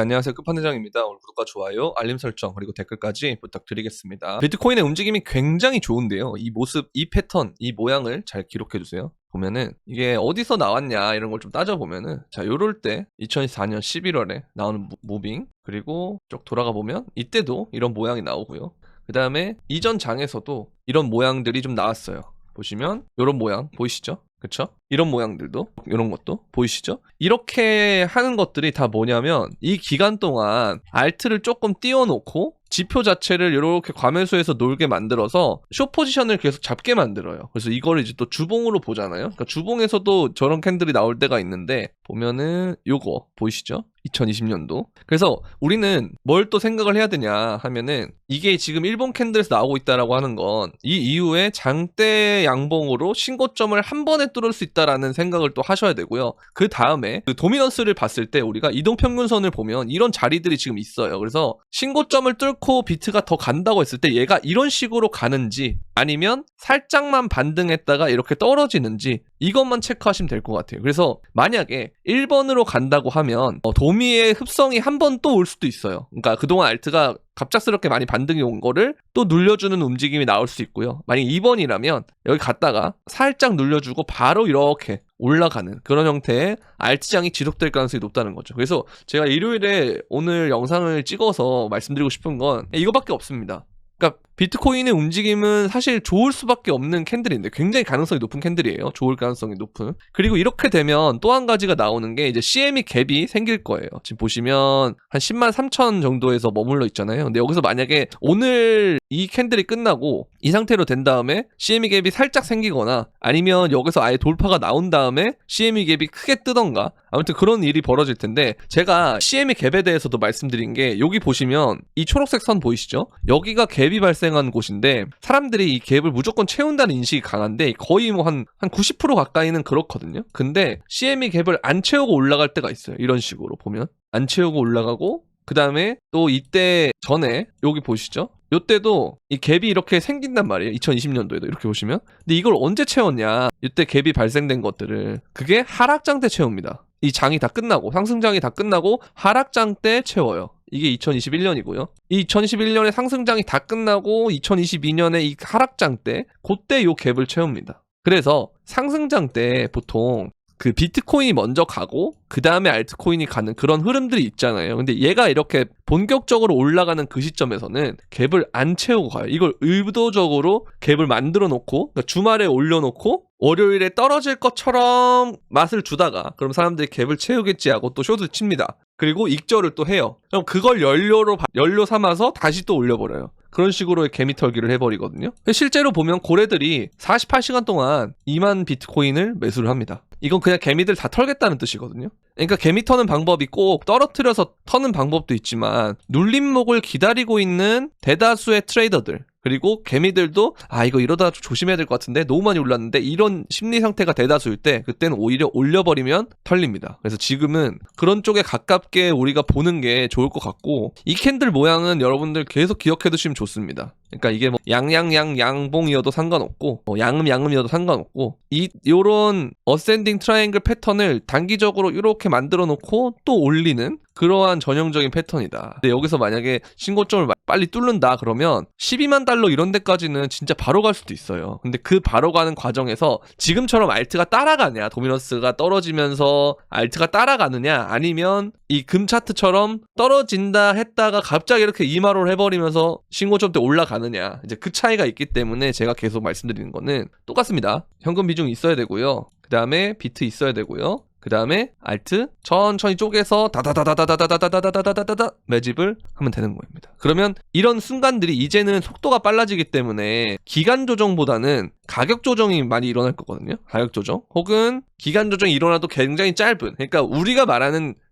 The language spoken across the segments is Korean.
안녕하세요. 끝판대장입니다. 오늘 구독과 좋아요, 알림 설정, 그리고 댓글까지 부탁드리겠습니다. 비트코인의 움직임이 굉장히 좋은데요. 이 모습, 이 패턴, 이 모양을 잘 기록해주세요. 보면은 이게 어디서 나왔냐 이런 걸 좀 따져보면은, 자, 요럴 때 2024년 11월에 나오는 무빙, 그리고 쭉 돌아가 보면 이때도 이런 모양이 나오고요. 그 다음에 이전 장에서도 이런 모양들이 좀 나왔어요. 보시면 이런 모양 보이시죠? 그쵸? 이런 모양들도, 이런 것도 보이시죠? 이렇게 하는 것들이 다 뭐냐면, 이 기간 동안 알트를 조금 띄워놓고 지표 자체를 이렇게 과매수해서 놀게 만들어서 숏 포지션을 계속 잡게 만들어요. 그래서 이거를 이제 또 주봉으로 보잖아요. 그러니까 주봉에서도 저런 캔들이 나올 때가 있는데, 보면은 요거 보이시죠? 2020년도. 그래서 우리는 뭘 또 생각을 해야 되냐 하면은, 이게 지금 일본 캔들에서 나오고 있다라고 하는 건 이 이후에 장대 양봉으로 신고점을 한 번에 뚫을 수 있다라는 생각을 또 하셔야 되고요. 그 다음에 그 도미넌스를 봤을 때 우리가 이동평균선을 보면 이런 자리들이 지금 있어요. 그래서 신고점을 뚫고 비트가 더 간다고 했을 때 얘가 이런 식으로 가는지, 아니면 살짝만 반등했다가 이렇게 떨어지는지, 이것만 체크하시면 될 것 같아요. 그래서 만약에 1번으로 간다고 하면 도미의 흡성이 한 번 또 올 수도 있어요. 그러니까 그동안 알트가 갑작스럽게 많이 반등이 온 거를 또 눌려주는 움직임이 나올 수 있고요. 만약 2번이라면 여기 갔다가 살짝 눌려주고 바로 이렇게 올라가는 그런 형태의 알트장이 지속될 가능성이 높다는 거죠. 그래서 제가 일요일에 오늘 영상을 찍어서 말씀드리고 싶은 건 이거밖에 없습니다. 그러니까 비트코인의 움직임은 사실 좋을 수밖에 없는 캔들인데, 굉장히 가능성이 높은 캔들이에요. 좋을 가능성이 높은. 그리고 이렇게 되면 또 한 가지가 나오는 게, 이제 CME 갭이 생길 거예요. 지금 보시면 한 10만 3천 정도에서 머물러 있잖아요. 근데 여기서 만약에 오늘 이 캔들이 끝나고 이 상태로 된 다음에 CME 갭이 살짝 생기거나, 아니면 여기서 아예 돌파가 나온 다음에 CME 갭이 크게 뜨던가, 아무튼 그런 일이 벌어질 텐데, 제가 CME 갭에 대해서도 말씀드린 게, 여기 보시면 이 초록색 선 보이시죠? 여기가 갭이 발생한 곳인데, 사람들이 이 갭을 무조건 채운다는 인식이 강한데, 거의 뭐 한 90% 가까이는 그렇거든요. 근데 CME 갭을 안 채우고 올라갈 때가 있어요. 이런 식으로 보면 안 채우고 올라가고, 그 다음에 또 이때 전에 여기 보시죠? 요때도 이 갭이 이렇게 생긴단 말이에요. 2020년도에도 이렇게 보시면. 근데 이걸 언제 채웠냐, 이때 갭이 발생된 것들을, 그게 하락장 때 채웁니다. 이 장이 다 끝나고, 상승장이 다 끝나고 하락장 때 채워요. 이게 2021년이고요. 이 2021년에 상승장이 다 끝나고 2022년에 이 하락장 때, 그때 요 갭을 채웁니다. 그래서 상승장 때 보통 그 비트코인이 먼저 가고 그 다음에 알트코인이 가는 그런 흐름들이 있잖아요. 근데 얘가 이렇게 본격적으로 올라가는 그 시점에서는 갭을 안 채우고 가요. 이걸 의도적으로 갭을 만들어 놓고, 그러니까 주말에 올려놓고 월요일에 떨어질 것처럼 맛을 주다가, 그럼 사람들이 갭을 채우겠지 하고 또 숏을 칩니다. 그리고 익절을 또 해요. 그럼 그걸 연료 삼아서 다시 또 올려버려요. 그런 식으로의 개미털기를 해버리거든요. 실제로 보면 고래들이 48시간 동안 2만 비트코인을 매수를 합니다. 이건 그냥 개미들 다 털겠다는 뜻이거든요. 그러니까 개미 터는 방법이 꼭 떨어뜨려서 터는 방법도 있지만, 눌림목을 기다리고 있는 대다수의 트레이더들, 그리고 개미들도 이거 이러다 조심해야 될 것 같은데 너무 많이 올랐는데, 이런 심리 상태가 대다수일 때 그때는 오히려 올려버리면 털립니다. 그래서 지금은 그런 쪽에 가깝게 우리가 보는 게 좋을 것 같고, 이 캔들 모양은 여러분들 계속 기억해 두시면 좋습니다. 그러니까 이게 뭐 양봉이어도 상관없고, 양음이어도 상관없고, 요런 어센딩 트라이앵글 패턴을 단기적으로 이렇게 만들어 놓고 또 올리는 그러한 전형적인 패턴이다. 근데 여기서 만약에 신고점을 빨리 뚫는다 그러면 12만 달러 이런 데까지는 진짜 바로 갈 수도 있어요. 근데 그 바로 가는 과정에서 지금처럼 알트가 따라가냐, 도미넌스가 떨어지면서 알트가 따라가느냐, 아니면 이 금 차트처럼 떨어진다 했다가 갑자기 이렇게 이마로를 해버리면서 신고점 때 올라가느냐, 이제 그 차이가 있기 때문에 제가 계속 말씀드리는 거는 똑같습니다. 현금 비중 있어야 되고요. 그 다음에 비트 있어야 되고요. 그 다음에 알트 천천히 쪼개서 다다다다다다다다다다다다다다 매집을 하면 되는 겁니다. 그러면 이런 순간들이 이제는 속도가 빨라지기 때문에 기간 조정보다는 가격 조정이 많이 일어날 거거든요. 가격 조정 혹은 기간 조정이 일어나도 굉장히 짧은, 그러니까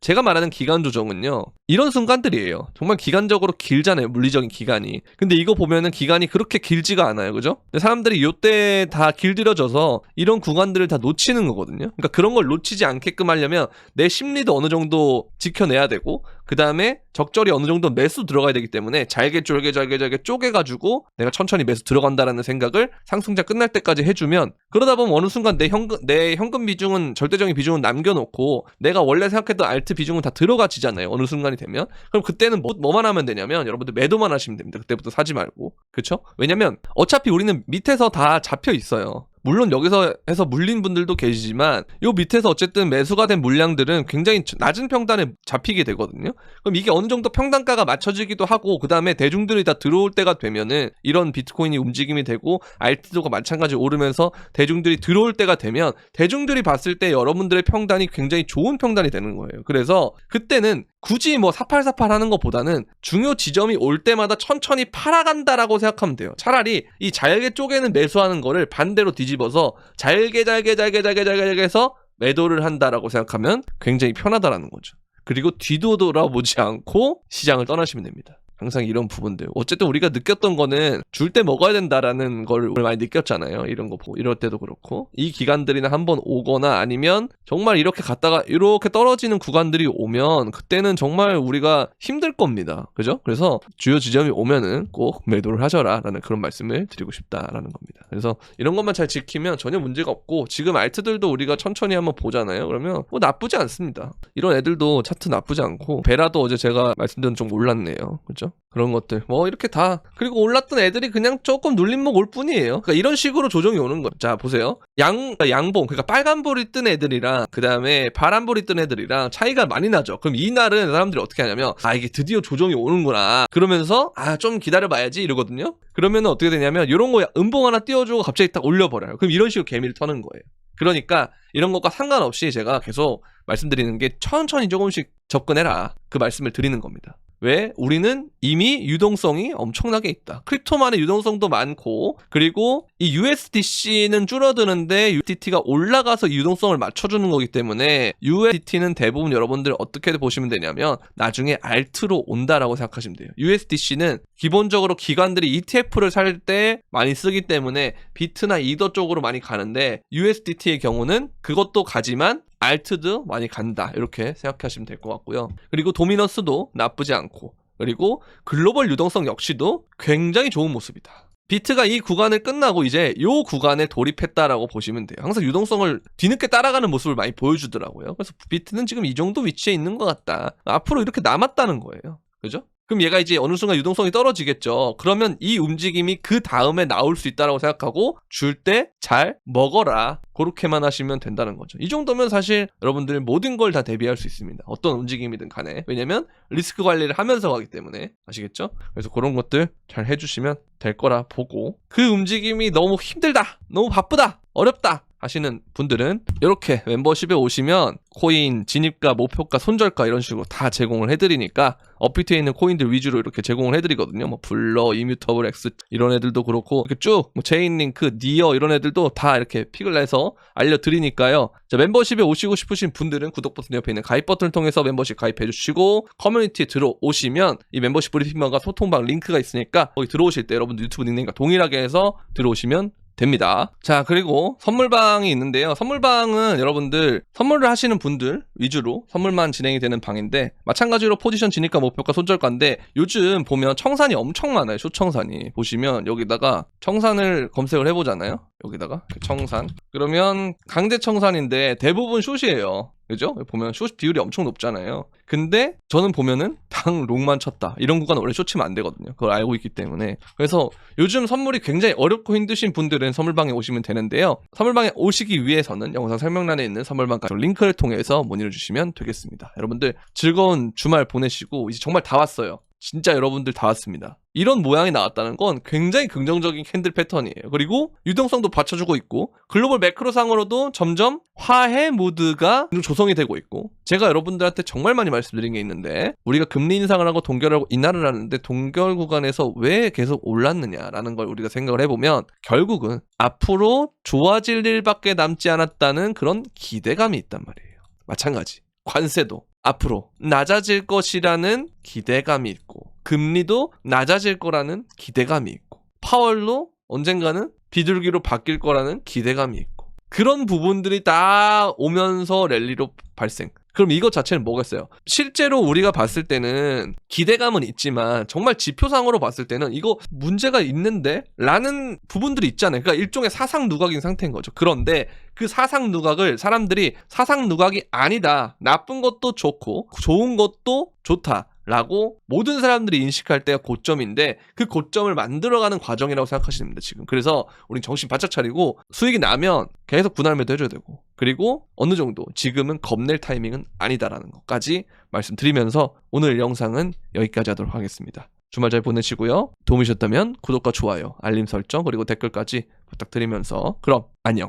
제가 말하는 기간 조정은요, 이런 순간들이에요. 정말 기간적으로 길잖아요, 물리적인 기간이. 근데 이거 보면은 기간이 그렇게 길지가 않아요, 그죠? 근데 사람들이 요때 다 길들여져서 이런 구간들을 다 놓치는 거거든요. 그러니까 그런 걸 놓치지 않게끔 하려면 내 심리도 어느 정도 지켜내야 되고, 그 다음에 적절히 어느 정도 매수 들어가야 되기 때문에 잘게 쪼개가지고 내가 천천히 매수 들어간다라는 생각을 상승장 끝날 때까지 해주면, 그러다 보면 어느 순간 내 현금 비중은, 절대적인 비중은 남겨놓고 내가 원래 생각했던 알트 비중은 다 들어가지잖아요. 어느 순간이 되면. 그럼 그때는 뭐만 하면 되냐면 여러분들 매도만 하시면 됩니다. 그때부터 사지 말고. 그쵸? 왜냐면 어차피 우리는 밑에서 다 잡혀 있어요. 물론 여기서 해서 물린 분들도 계시지만 요 밑에서 어쨌든 매수가 된 물량들은 굉장히 낮은 평단에 잡히게 되거든요. 그럼 이게 어느 정도 평단가가 맞춰지기도 하고, 그 다음에 대중들이 다 들어올 때가 되면은 이런 비트코인이 움직임이 되고 알트도가 마찬가지로 오르면서 대중들이 들어올 때가 되면 대중들이 봤을 때 여러분들의 평단이 굉장히 좋은 평단이 되는 거예요. 그래서 그때는 굳이 뭐 사팔사팔 하는 것보다는 중요 지점이 올 때마다 천천히 팔아간다라고 생각하면 돼요. 차라리 이 잘게 쪼개는 매수하는 거를 반대로 뒤집어서 잘게 해서 매도를 한다라고 생각하면 굉장히 편하다라는 거죠. 그리고 뒤도 돌아보지 않고 시장을 떠나시면 됩니다. 항상 이런 부분들. 어쨌든 우리가 느꼈던 거는 줄 때 먹어야 된다라는 걸 많이 느꼈잖아요. 이런 거 보고. 이럴 때도 그렇고. 이 기간들이나 한번 오거나 아니면 정말 이렇게 갔다가 이렇게 떨어지는 구간들이 오면 그때는 정말 우리가 힘들 겁니다. 그죠? 그래서 주요 지점이 오면은 꼭 매도를 하셔라라는 그런 말씀을 드리고 싶다라는 겁니다. 그래서 이런 것만 잘 지키면 전혀 문제가 없고, 지금 알트들도 우리가 천천히 한번 보잖아요. 그러면 뭐 나쁘지 않습니다. 이런 애들도 차트 나쁘지 않고, 베라도 어제 제가 말씀드린 좀 올랐네요. 그죠? 그런 것들 뭐 이렇게 다, 그리고 올랐던 애들이 그냥 조금 눌림목 올 뿐이에요. 그러니까 이런 식으로 조정이 오는 거예요. 자 보세요. 양봉, 그러니까 빨간불이 뜬 애들이랑 그 다음에 파란불이 뜬 애들이랑 차이가 많이 나죠. 그럼 이날은 사람들이 어떻게 하냐면, 이게 드디어 조정이 오는구나 그러면서 좀 기다려봐야지 이러거든요. 그러면 어떻게 되냐면 이런 거 음봉 하나 띄워주고 갑자기 딱 올려버려요. 그럼 이런 식으로 개미를 터는 거예요. 그러니까 이런 것과 상관없이 제가 계속 말씀드리는 게 천천히 조금씩 접근해라, 그 말씀을 드리는 겁니다. 왜? 우리는 이미 유동성이 엄청나게 있다. 크립토만의 유동성도 많고, 그리고 이 USDC는 줄어드는데 USDT가 올라가서 유동성을 맞춰주는 거기 때문에 USDT는 대부분 여러분들 어떻게 보시면 되냐면 나중에 알트로 온다라고 생각하시면 돼요. USDC는 기본적으로 기관들이 ETF를 살 때 많이 쓰기 때문에 비트나 이더 쪽으로 많이 가는데, USDT의 경우는 그것도 가지만 알트도 많이 간다, 이렇게 생각하시면 될 것 같고요. 그리고 도미넌스도 나쁘지 않고, 그리고 글로벌 유동성 역시도 굉장히 좋은 모습이다. 비트가 이 구간을 끝나고 이제 요 구간에 돌입했다라고 보시면 돼요. 항상 유동성을 뒤늦게 따라가는 모습을 많이 보여주더라고요. 그래서 비트는 지금 이 정도 위치에 있는 것 같다, 앞으로 이렇게 남았다는 거예요. 그죠? 그럼 얘가 이제 어느 순간 유동성이 떨어지겠죠. 그러면 이 움직임이 그 다음에 나올 수 있다고 생각하고 줄 때 잘 먹어라, 그렇게만 하시면 된다는 거죠. 이 정도면 사실 여러분들 모든 걸 다 대비할 수 있습니다. 어떤 움직임이든 간에. 왜냐면 리스크 관리를 하면서 가기 때문에. 아시겠죠? 그래서 그런 것들 잘 해주시면 될 거라 보고, 그 움직임이 너무 힘들다, 너무 바쁘다, 어렵다 하시는 분들은 이렇게 멤버십에 오시면 코인 진입가, 목표가, 손절가 이런 식으로 다 제공을 해드리니까 업비트에 있는 코인들 위주로 이렇게 제공을 해드리거든요. 뭐 블러, 이뮤터블 X 이런 애들도 그렇고, 이렇게 쭉 뭐 체인링크, 니어 이런 애들도 다 이렇게 픽을 내서 알려드리니까요. 자, 멤버십에 오시고 싶으신 분들은 구독 버튼 옆에 있는 가입 버튼을 통해서 멤버십 가입해 주시고, 커뮤니티에 들어오시면 이 멤버십 브리핑방과 소통방 링크가 있으니까 거기 들어오실 때 여러분들 유튜브 닉네임과 동일하게 해서 들어오시면 됩니다. 자, 그리고 선물방이 있는데요. 선물방은 여러분들 선물을 하시는 분들 위주로 선물만 진행이 되는 방인데, 마찬가지로 포지션 진입가, 목표가, 손절가인데 요즘 보면 청산이 엄청 많아요. 숏청산이. 보시면 여기다가 청산을 검색을 해보잖아요. 여기다가 청산, 그러면 강제 청산인데 대부분 숏이에요. 그죠? 보면 숏 비율이 엄청 높잖아요. 근데 저는 보면은 당 롱만 쳤다, 이런 구간은 원래 숏 치면 안 되거든요. 그걸 알고 있기 때문에. 그래서 요즘 선물이 굉장히 어렵고 힘드신 분들은 선물방에 오시면 되는데요. 선물방에 오시기 위해서는 영상 설명란에 있는 선물방 링크를 통해서 문의를 주시면 되겠습니다. 여러분들 즐거운 주말 보내시고, 이제 정말 다 왔어요. 진짜 여러분들 다 왔습니다. 이런 모양이 나왔다는 건 굉장히 긍정적인 캔들 패턴이에요. 그리고 유동성도 받쳐주고 있고, 글로벌 매크로상으로도 점점 화해 모드가 조성이 되고 있고, 제가 여러분들한테 정말 많이 말씀드린 게 있는데, 우리가 금리 인상을 하고 동결을 하고 인하를 하는데 동결 구간에서 왜 계속 올랐느냐라는 걸 우리가 생각을 해보면 결국은 앞으로 좋아질 일밖에 남지 않았다는 그런 기대감이 있단 말이에요. 마찬가지 관세도 앞으로 낮아질 것이라는 기대감이 있고, 금리도 낮아질 거라는 기대감이 있고, 파월도 언젠가는 비둘기로 바뀔 거라는 기대감이 있고, 그런 부분들이 다 오면서 랠리로 발생. 그럼 이것 자체는 뭐겠어요? 실제로 우리가 봤을 때는 기대감은 있지만 정말 지표상으로 봤을 때는 이거 문제가 있는데? 라는 부분들이 있잖아요. 그러니까 일종의 사상 누각인 상태인 거죠. 그런데 그 사상 누각을 사람들이 사상 누각이 아니다. 나쁜 것도 좋고 좋은 것도 좋다. 라고 모든 사람들이 인식할 때가 고점인데 그 고점을 만들어가는 과정이라고 생각하시면 됩니다. 지금. 그래서 우린 정신 바짝 차리고 수익이 나면 계속 분할 매도 해줘야 되고 그리고 어느 정도 지금은 겁낼 타이밍은 아니다라는 것까지 말씀드리면서 오늘 영상은 여기까지 하도록 하겠습니다. 주말 잘 보내시고요. 도움이 되셨다면 구독과 좋아요, 알림 설정 그리고 댓글까지 부탁드리면서 그럼 안녕.